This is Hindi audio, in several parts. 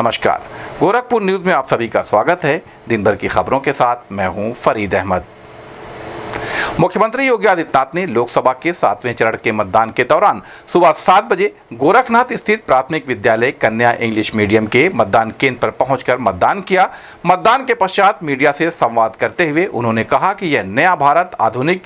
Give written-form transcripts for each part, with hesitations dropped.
नमस्कार, गोरखपुर न्यूज में आप सभी का स्वागत है। दिन भर की खबरों के साथ मैं हूं फरीद अहमद। मुख्यमंत्री योगी आदित्यनाथ ने लोकसभा के 7वें चरण के मतदान के दौरान सुबह 7 बजे गोरखनाथ स्थित प्राथमिक विद्यालय कन्या इंग्लिश मीडियम के मतदान केंद्र पर पहुंचकर मतदान किया। मतदान के पश्चात मीडिया से संवाद करते हुए उन्होंने कहा कि यह नया भारत आधुनिक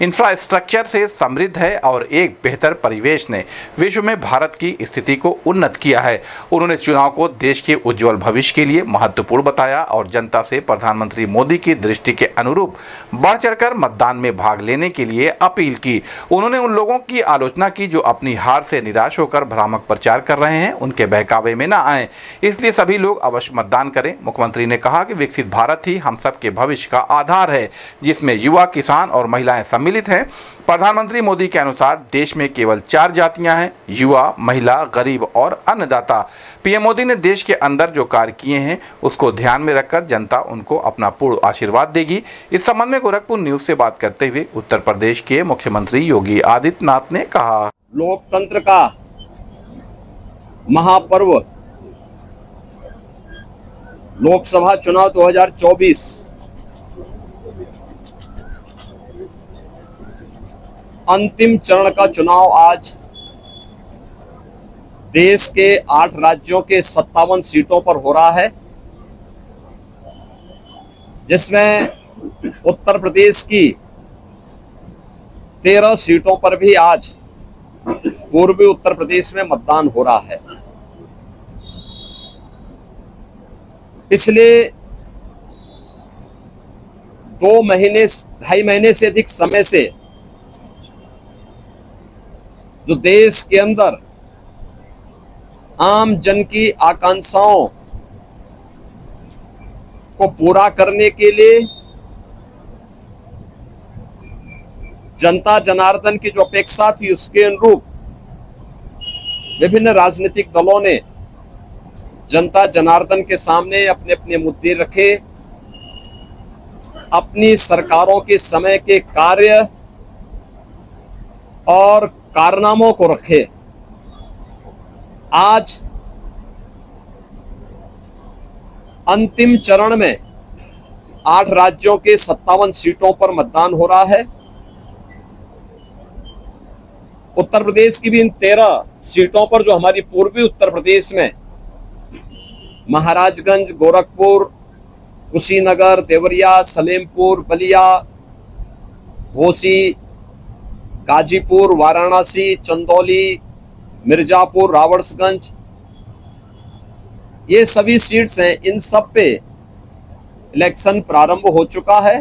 इंफ्रास्ट्रक्चर से समृद्ध है और एक बेहतर परिवेश ने विश्व में भारत की स्थिति को उन्नत किया है। उन्होंने चुनाव को देश के उज्जवल भविष्य के लिए महत्वपूर्ण बताया और जनता से प्रधानमंत्री मोदी की दृष्टि के अनुरूप बढ़ चढ़कर मतदान में भाग लेने के लिए अपील की। उन्होंने उन लोगों की आलोचना की जो अपनी हार से निराश होकर भ्रामक प्रचार कर रहे हैं, उनके बहकावे में न आए, इसलिए सभी लोग अवश्य मतदान करें। मुख्यमंत्री ने कहा कि विकसित भारत ही हम सब के भविष्य का आधार है, जिसमें युवा, किसान और महिलाएं सम्मिलित हैं। प्रधानमंत्री मोदी के अनुसार देश में केवल 4 जातियां हैं: युवा, महिला, गरीब और अन्नदाता। पीएम मोदी ने देश के अंदर जो कार्य किए हैं उसको ध्यान में रखकर जनता उनको अपना पूर्ण आशीर्वाद देगी। इस संबंध में गोरखपुर न्यूज से बात करते हुए उत्तर प्रदेश के मुख्यमंत्री योगी आदित्यनाथ ने कहा, लोकतंत्र का महापर्व लोकसभा चुनाव 2024 अंतिम चरण का चुनाव आज देश के 8 राज्यों के 57 सीटों पर हो रहा है, जिसमें उत्तर प्रदेश की 13 सीटों पर भी आज पूर्वी उत्तर प्रदेश में मतदान हो रहा है। पिछले 2.5 महीने से अधिक समय से जो देश के अंदर आम जन की आकांक्षाओं को पूरा करने के लिए जनता जनार्दन की जो अपेक्षा थी उसके अनुरूप विभिन्न राजनीतिक दलों ने जनता जनार्दन के सामने अपने अपने मुद्दे रखे, अपनी सरकारों के समय के कार्य और कारनामों को रखे। आज अंतिम चरण में 8 राज्यों के 57 सीटों पर मतदान हो रहा है। उत्तर प्रदेश की भी इन 13 सीटों पर जो हमारी पूर्वी उत्तर प्रदेश में महाराजगंज, गोरखपुर, कुशीनगर, देवरिया, सलेमपुर, बलिया, घोसी, गाजीपुर, वाराणसी, चंदौली, मिर्जापुर, रावड़सगंज, ये सभी सीट्स हैं। इन सब पे इलेक्शन प्रारंभ हो चुका है।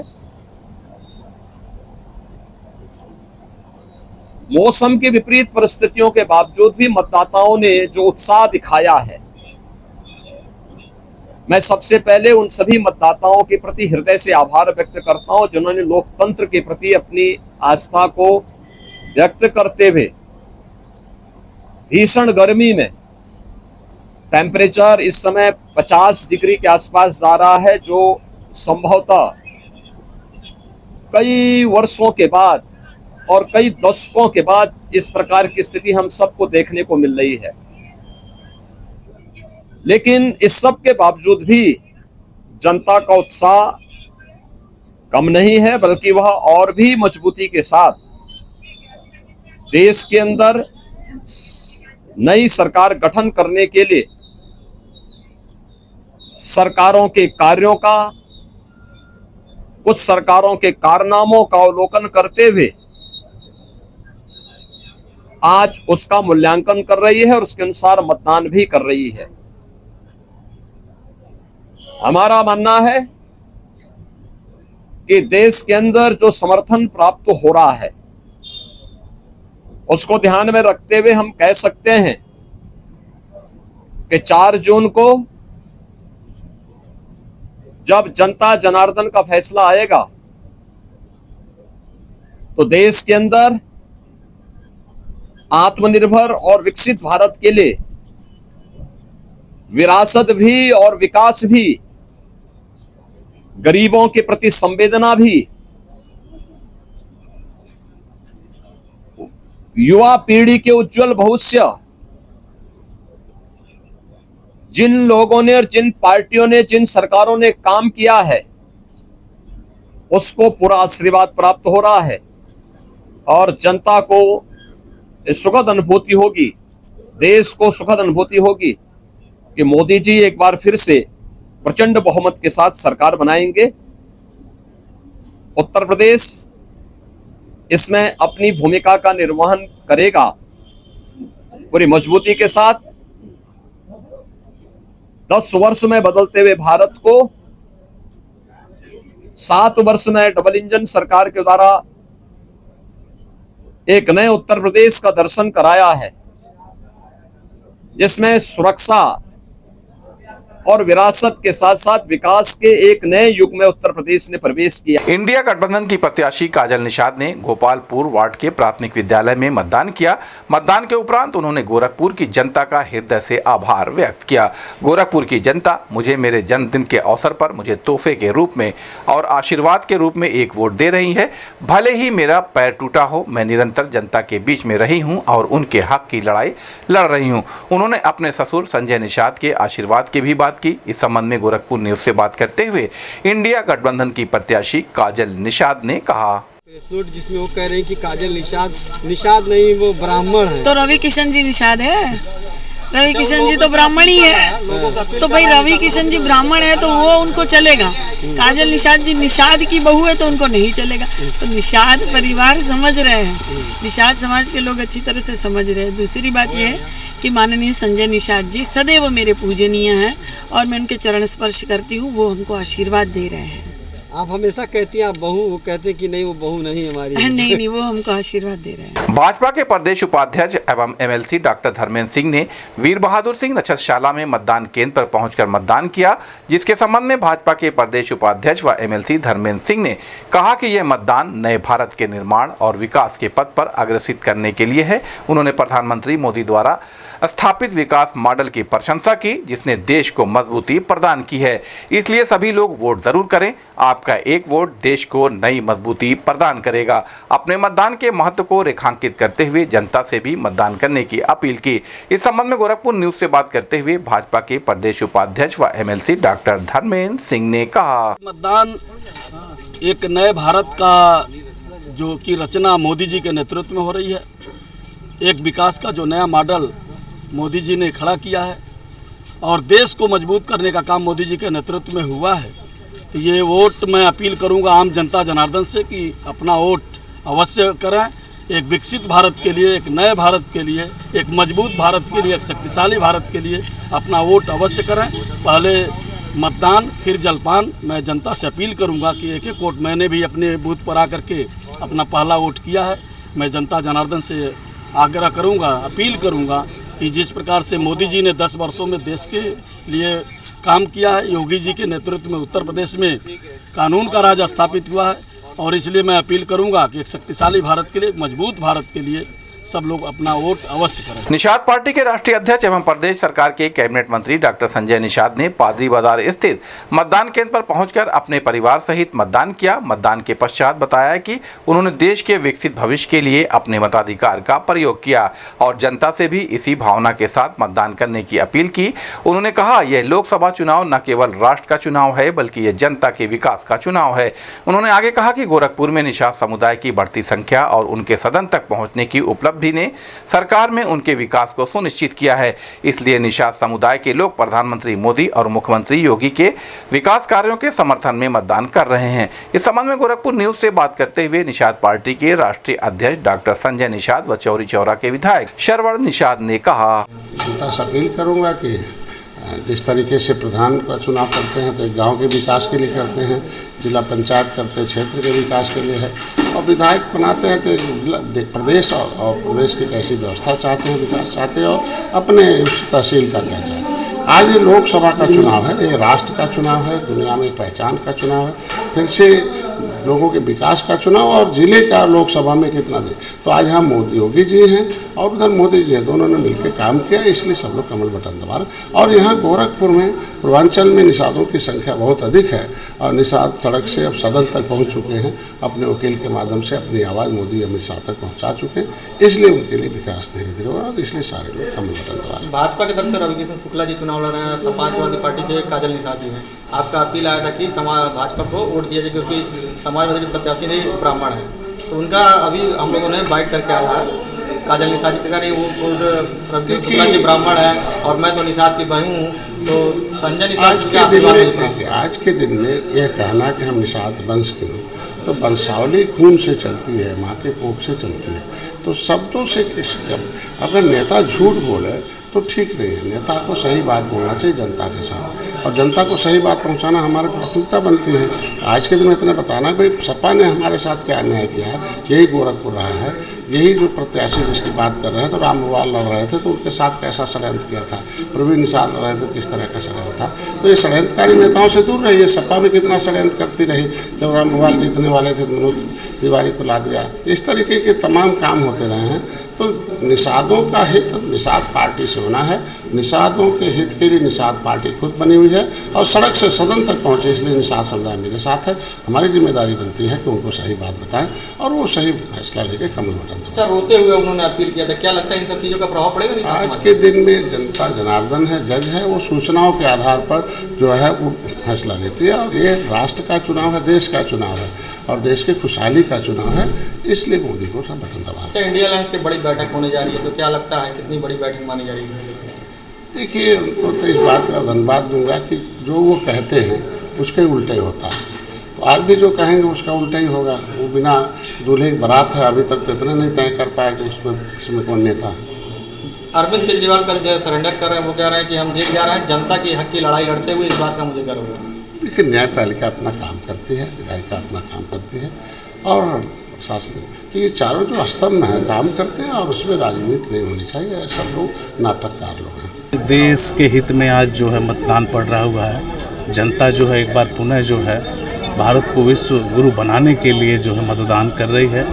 मौसम की विपरीत परिस्थितियों के बावजूद भी मतदाताओं ने जो उत्साह दिखाया है, मैं सबसे पहले उन सभी मतदाताओं के प्रति हृदय से आभार व्यक्त करता हूं जिन्होंने लोकतंत्र के प्रति अपनी आस्था को व्यक्त करते हुए भीषण गर्मी में, टेम्परेचर इस समय 50 डिग्री के आसपास जा रहा है, जो संभवतः कई वर्षों के बाद और कई दशकों के बाद इस प्रकार की स्थिति हम सबको देखने को मिल रही है। लेकिन इस सब के बावजूद भी जनता का उत्साह कम नहीं है, बल्कि वह और भी मजबूती के साथ देश के अंदर नई सरकार गठन करने के लिए सरकारों के कार्यों का, कुछ सरकारों के कारनामों का अवलोकन करते हुए आज उसका मूल्यांकन कर रही है और उसके अनुसार मतदान भी कर रही है। हमारा मानना है कि देश के अंदर जो समर्थन प्राप्त हो रहा है उसको ध्यान में रखते हुए हम कह सकते हैं कि 4 जून को जब जनता जनार्दन का फैसला आएगा तो देश के अंदर आत्मनिर्भर और विकसित भारत के लिए विरासत भी और विकास भी, गरीबों के प्रति संवेदना भी, युवा पीढ़ी के उज्जवल भविष्य, जिन लोगों ने और जिन पार्टियों ने, जिन सरकारों ने काम किया है, उसको पूरा आशीर्वाद प्राप्त हो रहा है और जनता को सुखद अनुभूति होगी, देश को सुखद अनुभूति होगी कि मोदी जी एक बार फिर से प्रचंड बहुमत के साथ सरकार बनाएंगे। उत्तर प्रदेश इसमें अपनी भूमिका का निर्वहन करेगा पूरी मजबूती के साथ। 10 वर्ष में बदलते हुए भारत को 7 वर्ष में डबल इंजन सरकार के द्वारा एक नए उत्तर प्रदेश का दर्शन कराया है, जिसमें सुरक्षा और विरासत के साथ साथ विकास के एक नए युग में उत्तर प्रदेश ने प्रवेश किया। इंडिया गठबंधन की प्रत्याशी काजल निषाद ने गोपालपुर वार्ड के प्राथमिक विद्यालय में मतदान किया। मतदान के उपरांत उन्होंने गोरखपुर की जनता का हृदय से आभार व्यक्त किया। गोरखपुर की जनता मुझे मेरे जन्मदिन के अवसर पर मुझे तोहफे के रूप में और आशीर्वाद के रूप में एक वोट दे रही है। भले ही मेरा पैर टूटा हो, मैं निरंतर जनता के बीच में रही हूँ और उनके हक की लड़ाई लड़ रही हूँ। उन्होंने अपने ससुर संजय निषाद के आशीर्वाद की भी बात की। इस संबंध में गोरखपुर न्यूज से बात करते हुए इंडिया गठबंधन की प्रत्याशी काजल निषाद ने कहा, जिसमें वो कह रहे हैं कि काजल निषाद नहीं, वो ब्राह्मण है। तो रवि किशन जी निषाद है। रवि किशन जी तो ब्राह्मण ही है, तो भाई रवि किशन जी ब्राह्मण है तो वो उनको चलेगा। काजल निषाद जी निषाद की बहू है तो उनको नहीं चलेगा। तो निषाद परिवार समझ रहे हैं, निषाद समाज के लोग अच्छी तरह से समझ रहे हैं। दूसरी बात यह है कि माननीय संजय निषाद जी सदैव मेरे पूजनीय हैं और मैं उनके चरण स्पर्श करती हूँ, वो हमको आशीर्वाद दे रहे हैं। आप हमेशा कहती हैं आप बहू, वो कहते हैं कि नहीं वो बहू नहीं हमारी। नहीं, वो हमको आशीर्वाद दे रहे हैं। भाजपा के प्रदेश उपाध्यक्ष एवं एमएलसी डॉक्टर धर्मेंद्र सिंह ने वीर बहादुर सिंह नक्षत्रशाला में मतदान केंद्र पर पहुंचकर मतदान किया, जिसके संबंध में भाजपा के प्रदेश उपाध्यक्ष व एमएलसी धर्मेंद्र सिंह ने कहा कि यह मतदान नए भारत के निर्माण और विकास के पथ पर अग्रसित करने के लिए है। उन्होंने प्रधानमंत्री मोदी द्वारा स्थापित विकास मॉडल की प्रशंसा की, जिसने देश को मजबूती प्रदान की है। इसलिए सभी लोग वोट जरूर करें। आपका एक वोट देश को नई मजबूती प्रदान करेगा। अपने मतदान के महत्व को रेखांकित करते हुए जनता से भी मतदान करने की अपील की। इस संबंध में गोरखपुर न्यूज से बात करते हुए भाजपा के प्रदेश उपाध्यक्ष व एमएलसी डॉक्टर धर्मेंद्र सिंह ने कहा, मतदान एक नए भारत का जो कि रचना मोदी जी के नेतृत्व में हो रही है, एक विकास का जो नया मॉडल मोदी जी ने खड़ा किया है और देश को मजबूत करने का काम मोदी जी के नेतृत्व में हुआ है। तो ये वोट मैं अपील करूंगा आम जनता जनार्दन से कि अपना वोट अवश्य करें। एक विकसित भारत के लिए, एक नए भारत के लिए, एक मजबूत भारत के लिए, एक शक्तिशाली भारत के लिए अपना वोट अवश्य करें। पहले मतदान फिर जलपान। मैं जनता से अपील करूंगा कि एक एक वोट, मैंने भी अपने बूथ पर आकर के अपना पहला वोट किया है। मैं जनता जनार्दन से आग्रह करूंगा, अपील करूंगा कि जिस प्रकार से मोदी जी ने 10 वर्षों में देश के लिए काम किया है, योगी जी के नेतृत्व में उत्तर प्रदेश में कानून का राज स्थापित हुआ है और इसलिए मैं अपील करूंगा कि एक शक्तिशाली भारत के लिए, एक मजबूत भारत के लिए सब लोग अपना वोट अवश्य करें। निषाद पार्टी के राष्ट्रीय अध्यक्ष एवं प्रदेश सरकार के कैबिनेट मंत्री डॉक्टर संजय निषाद ने पादरी बाजार स्थित मतदान केंद्र पर पहुंचकर अपने परिवार सहित मतदान किया। मतदान के पश्चात बताया कि उन्होंने देश के विकसित भविष्य के लिए अपने मताधिकार का प्रयोग किया और जनता से भी इसी भावना के साथ मतदान करने की अपील की। उन्होंने कहा, यह लोकसभा चुनाव न केवल राष्ट्र का चुनाव है बल्कि यह जनता के विकास का चुनाव है। उन्होंने आगे कहा कि गोरखपुर में निषाद समुदाय की बढ़ती संख्या और उनके सदन तक पहुँचने की उपलब्धि ने सरकार में उनके विकास को सुनिश्चित किया है। इसलिए निषाद समुदाय के लोग प्रधानमंत्री मोदी और मुख्यमंत्री योगी के विकास कार्यों के समर्थन में मतदान कर रहे हैं। इस संबंध में गोरखपुर न्यूज से बात करते हुए निषाद पार्टी के राष्ट्रीय अध्यक्ष डॉक्टर संजय निषाद व चौरी चौरा के विधायक श्रवण निषाद ने कहा, जनता से अपील करूंगा कि जिस तरीके से प्रधान का चुनाव करते हैं तो एक गांव के विकास के लिए करते हैं, जिला पंचायत करते हैं क्षेत्र के विकास के लिए है, और विधायक बनाते हैं तो एक प्रदेश और प्रदेश की कैसी व्यवस्था चाहते हैं, विकास चाहते हैं और अपने उस तहसील का क्या चाहते हैं। आज ये लोकसभा का चुनाव है, ये राष्ट्र का चुनाव है, दुनिया में एक पहचान का चुनाव है। फिर से लोगों के विकास का चुनाव और जिले का लोकसभा में कितना दे। तो आज यहाँ मोदी योगी जी हैं और उधर मोदी जी हैं, दोनों ने मिलकर काम किया, इसलिए सब लोग कमल बटन दबा रहे। और यहाँ गोरखपुर में पूर्वांचल में निषादों की संख्या बहुत अधिक है और निषाद सड़क से अब सदन तक पहुँच चुके हैं, अपने वकील के माध्यम से अपनी आवाज़ मोदी अमित शाह तक पहुँचा चुके हैं, इसलिए उनके लिए विकास धीरे धीरे हो रहा है, इसलिए सारे लोग कमल बटन दबा रहे हैं। भाजपा की तरफ से रवि किशन शुक्ला जी चुनाव लड़ रहे हैं, समाजवादी पार्टी से काजल निषाद जी हैं। आपका अपील आया था कि भाजपा को वोट दिया जाए क्योंकि समाजवादी प्रत्याशी ने ब्राह्मण है, तो उनका अभी हम लोगों ने बाइट करके आया है। काजल निषाद जी कह रही वो खुद रवि शुक्ला जी ब्राह्मण है और मैं तो निषाद की बहू हूँ, तो संजय निषाद आज के दिन में यह कहना कि हम निषाद वंश के हों, तो वंशावली खून से चलती है, माँ के कोख से चलती है, तो शब्दों से अगर नेता झूठ बोले तो ठीक नहीं है। नेता को सही बात बोलना चाहिए जनता के साथ, और जनता को सही बात पहुंचाना हमारी प्राथमिकता बनती है। आज के दिन में इतना बताना भाई सपा ने हमारे साथ क्या अन्याय किया है, यही गोरखपुर रहा है, यही जो प्रत्याशी जिसकी बात कर रहे हैं, तो राम भगवान लड़ रहे थे तो उनके साथ कैसा षड्यंत्र किया था, प्रवीण निषाद लड़ रहे थे किस तरह का षड्यंत्र था। तो ये षड्यंत्रकारी नेताओं से दूर रहिए। सपा भी कितना षड्यंत्र करती रही, जब राम भगवान जीतने वाले थे मनोज तिवारी को ला दिया, इस तरीके के तमाम काम होते रहे हैं। तो निषादों का हित निषाद पार्टी से होना है, निषादों के हित के लिए निषाद पार्टी खुद बनी हुई है और सड़क से सदन तक पहुँचे, इसलिए निषाद समुदाय मेरे साथ है। हमारी जिम्मेदारी बनती है कि उनको सही बात बताएं और वो सही फैसला लेके कमल बटन दबाएं। अच्छा, रोते हुए उन्होंने अपील किया था, क्या लगता है इन सब चीज़ों का प्रभाव पड़ेगा? आज के दिन में जनता जनार्दन है, जज है, वो सूचनाओं के आधार पर जो है वो फैसला लेती है, और ये राष्ट्र का चुनाव है, देश का चुनाव है और देश की खुशहाली का चुनाव है, इसलिए मोदी को सब बटन दबा। अच्छा, इंडिया अलायंस की बड़ी बैठक होने जा रही है, तो क्या लगता है कितनी बड़ी बैठक मानी जा रही है? देखिए, उनको तो इस बात का धन्यवाद दूंगा कि जो वो कहते हैं उसके उल्टे होता है, तो आज भी जो कहेंगे उसका उल्टा ही होगा। वो बिना दूल्हे की बारात है, अभी तक तो इतना नहीं तय कर पाया कि उसमें कौन नेता। अरविंद केजरीवाल कल जो सरेंडर कर रहे हैं, वो कह रहे हैं कि हम जेल जा रहे हैं जनता की हक की लड़ाई लड़ते हुए, इस बात का मुझे गर्व है। देखिए, न्यायपालिका अपना काम करती है, विधायिका अपना काम करती है और शासन, तो ये चारों जो स्तंभ हैं काम करते हैं और उसमें राजनीति नहीं होनी चाहिए। सब लोग नाटककार लोग हैं। देश के हित में आज जो है मतदान पड़ रहा हुआ है। जनता जो है एक बार पुनः जो है भारत को विश्व गुरु बनाने के लिए जो है मतदान कर रही है,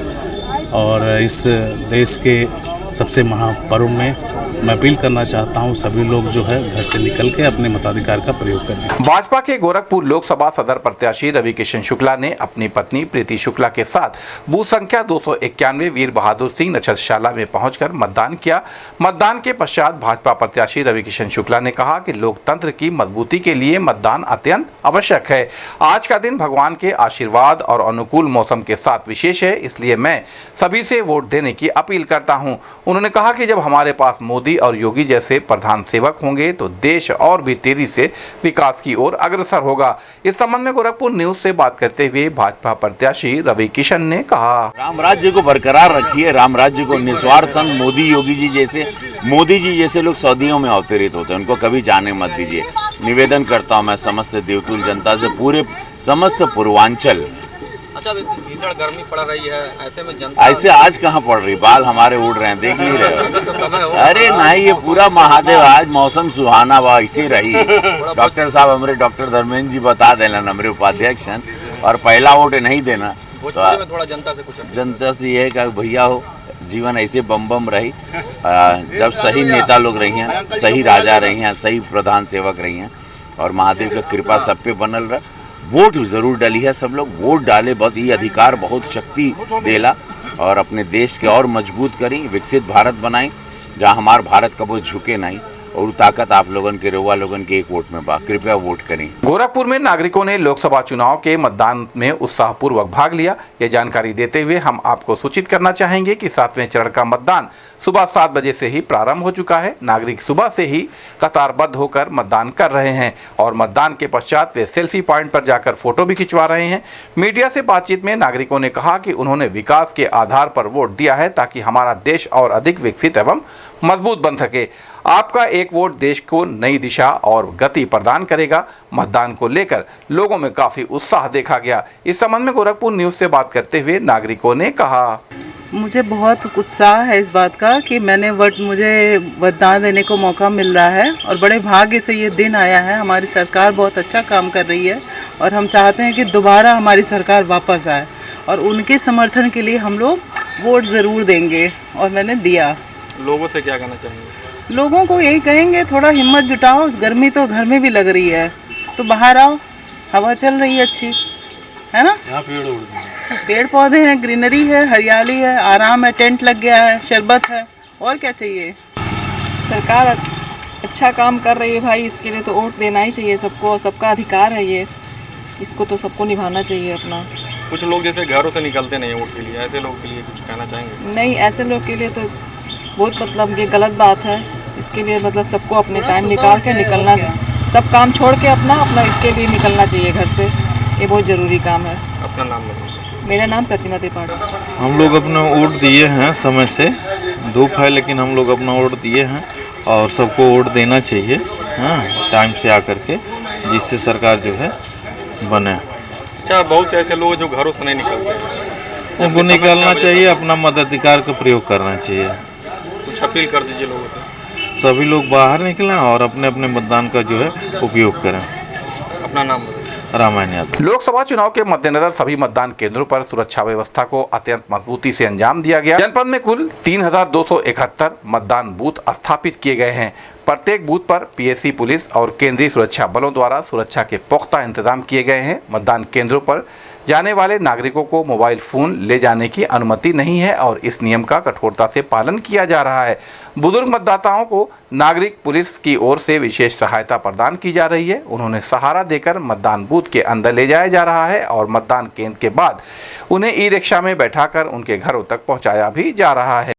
और इस देश के सबसे महापर्व में मैं अपील करना चाहता हूं सभी लोग जो है घर से निकल के अपने मताधिकार का प्रयोग करें। भाजपा के गोरखपुर लोकसभा सदर प्रत्याशी रवि किशन शुक्ला ने अपनी पत्नी प्रीति शुक्ला के साथ बूथ संख्या 291 वीर बहादुर सिंह नक्षत्रशाला में पहुंचकर मतदान किया। मतदान के पश्चात भाजपा प्रत्याशी रवि किशन शुक्ला ने कहा कि लोकतंत्र की मजबूती के लिए मतदान अत्यंत आवश्यक है। आज का दिन भगवान के आशीर्वाद और अनुकूल मौसम के साथ विशेष है, इसलिए मैं सभी से वोट देने की अपील करता हूं। उन्होंने कहा कि जब हमारे पास मोदी और योगी जैसे प्रधान सेवक होंगे तो देश और भी तेजी से विकास की ओर अग्रसर होगा। इस संबंध में गोरखपुर न्यूज से बात करते हुए भाजपा प्रत्याशी रवि किशन ने कहा, राम राज्य को बरकरार रखिए, राम राज्य को निस्वार्थ संग मोदी जी जैसे लोग सदियों में अवतरित होते हैं, उनको कभी जाने मत दीजिए। निवेदन करता हूँ मैं समस्त देवतुल जनता से, पूरे समस्त पूर्वांचल। अच्छा, भीषण गर्मी पड़ रही है, ऐसे में जनता ऐसे आज कहाँ पड़ रही, बाल हमारे उड़ रहे हैं, देख नहीं रहे हो? अरे नहीं, ये पूरा महादेव, आज मौसम सुहाना हुआ, ऐसे रही। डॉक्टर साहब हमारे डॉक्टर धर्मेंद्र जी बता देना, हमारे उपाध्यक्ष हैं, और पहला वोट नहीं देना। तो थोड़ा जनता से ये है कि भैया हो, जीवन ऐसे बम बम रही, जब सही नेता लोग रही हैं, सही राजा रही हैं, सही प्रधान सेवक रही हैं, और महादेव का कृपा सब पे बनल रहा। वोट जरूर डाली है, सब लोग वोट डाले, बहुत ये अधिकार बहुत शक्ति देला, और अपने देश के और मजबूत करी, विकसित भारत बनाई, जहाँ हमार भारत कभी झुके नहीं, और ताकत आप लोगन के रउआ लोगन के एक वोट में बा, कृपया वोट करें। गोरखपुर में नागरिकों ने लोकसभा चुनाव के मतदान में उत्साहपूर्वक भाग लिया। यह जानकारी देते हुए हम आपको सूचित करना चाहेंगे कि 7वें चरण का मतदान सुबह 7 बजे से ही प्रारंभ हो चुका है। नागरिक सुबह से ही कतारबद्ध होकर मतदान कर रहे हैं और मतदान के पश्चात वे सेल्फी पॉइंट पर जाकर फोटो भी खिंचवा रहे हैं। मीडिया से बातचीत में नागरिकों ने कहा कि उन्होंने विकास के आधार पर वोट दिया है ताकि हमारा देश और अधिक विकसित एवं मजबूत बन सके। आपका एक वोट देश को नई दिशा और गति प्रदान करेगा। मतदान को लेकर लोगों में काफी उत्साह देखा गया। इस संबंध में गोरखपुर न्यूज से बात करते हुए नागरिकों ने कहा, मुझे बहुत उत्साह है इस बात का कि मुझे मतदान देने को मौका मिल रहा है और बड़े भाग्य से ये दिन आया है। हमारी सरकार बहुत अच्छा काम कर रही है और हम चाहते हैं कि दोबारा हमारी सरकार वापस आए और उनके समर्थन के लिए हम लोग वोट ज़रूर देंगे और मैंने दिया। लोगों से क्या कहना चाहेंगे? लोगों को यही कहेंगे थोड़ा हिम्मत जुटाओ, गर्मी तो घर में भी लग रही है तो बाहर आओ, हवा चल रही है अच्छी, है ना। यहाँ पेड़ पौधे हैं, ग्रीनरी है, हरियाली है, आराम है, टेंट लग गया है, शरबत है, और क्या चाहिए। सरकार अच्छा काम कर रही है भाई, इसके लिए तो वोट देना ही चाहिए सबको, सबका अधिकार है ये, इसको तो सबको निभाना चाहिए अपना। कुछ लोग जैसे घरों से निकलते नहीं वोट के लिए, ऐसे लोग के लिए कुछ कहना चाहेंगे? नहीं, ऐसे लोग के लिए तो बहुत मतलब ये गलत बात है। इसके लिए मतलब सबको अपने टाइम निकाल के निकलना, सब काम छोड़ के अपना इसके लिए निकलना चाहिए घर से, ये बहुत ज़रूरी काम है। अपना नाम बताइए। मेरा नाम प्रतिमा त्रिपाठी। हम लोग अपना वोट दिए हैं, समय से धूप है लेकिन हम लोग अपना वोट दिए हैं और सबको वोट देना चाहिए, हाँ, टाइम से आकर के, जिससे सरकार जो है बने। अच्छा, बहुत से ऐसे लोग जो घरों से नहीं निकलते हैं, उनको निकलना चाहिए, अपना मताधिकार का प्रयोग करना चाहिए। कुछ अपील कर दीजिए लोगों से। सभी लोग बाहर निकलें और अपने अपने मतदान का जो है उपयोग करें। अपना नाम बताइए। रामायण यादव। लोकसभा चुनाव के मद्देनजर सभी मतदान केंद्रों पर सुरक्षा व्यवस्था को अत्यंत मजबूती से अंजाम दिया गया। जनपद में कुल 3271 मतदान बूथ स्थापित किए गए हैं। प्रत्येक बूथ पर पीएसी पुलिस और केंद्रीय सुरक्षा बलों द्वारा सुरक्षा के पुख्ता इंतजाम किए गए हैं। मतदान केंद्रों पर जाने वाले नागरिकों को मोबाइल फोन ले जाने की अनुमति नहीं है और इस नियम का कठोरता से पालन किया जा रहा है। बुजुर्ग मतदाताओं को नागरिक पुलिस की ओर से विशेष सहायता प्रदान की जा रही है। उन्होंने सहारा देकर मतदान बूथ के अंदर ले जाया जा रहा है और मतदान केंद्र के बाद उन्हें ई रिक्शा में बैठाकर उनके घरों तक पहुंचाया भी जा रहा है।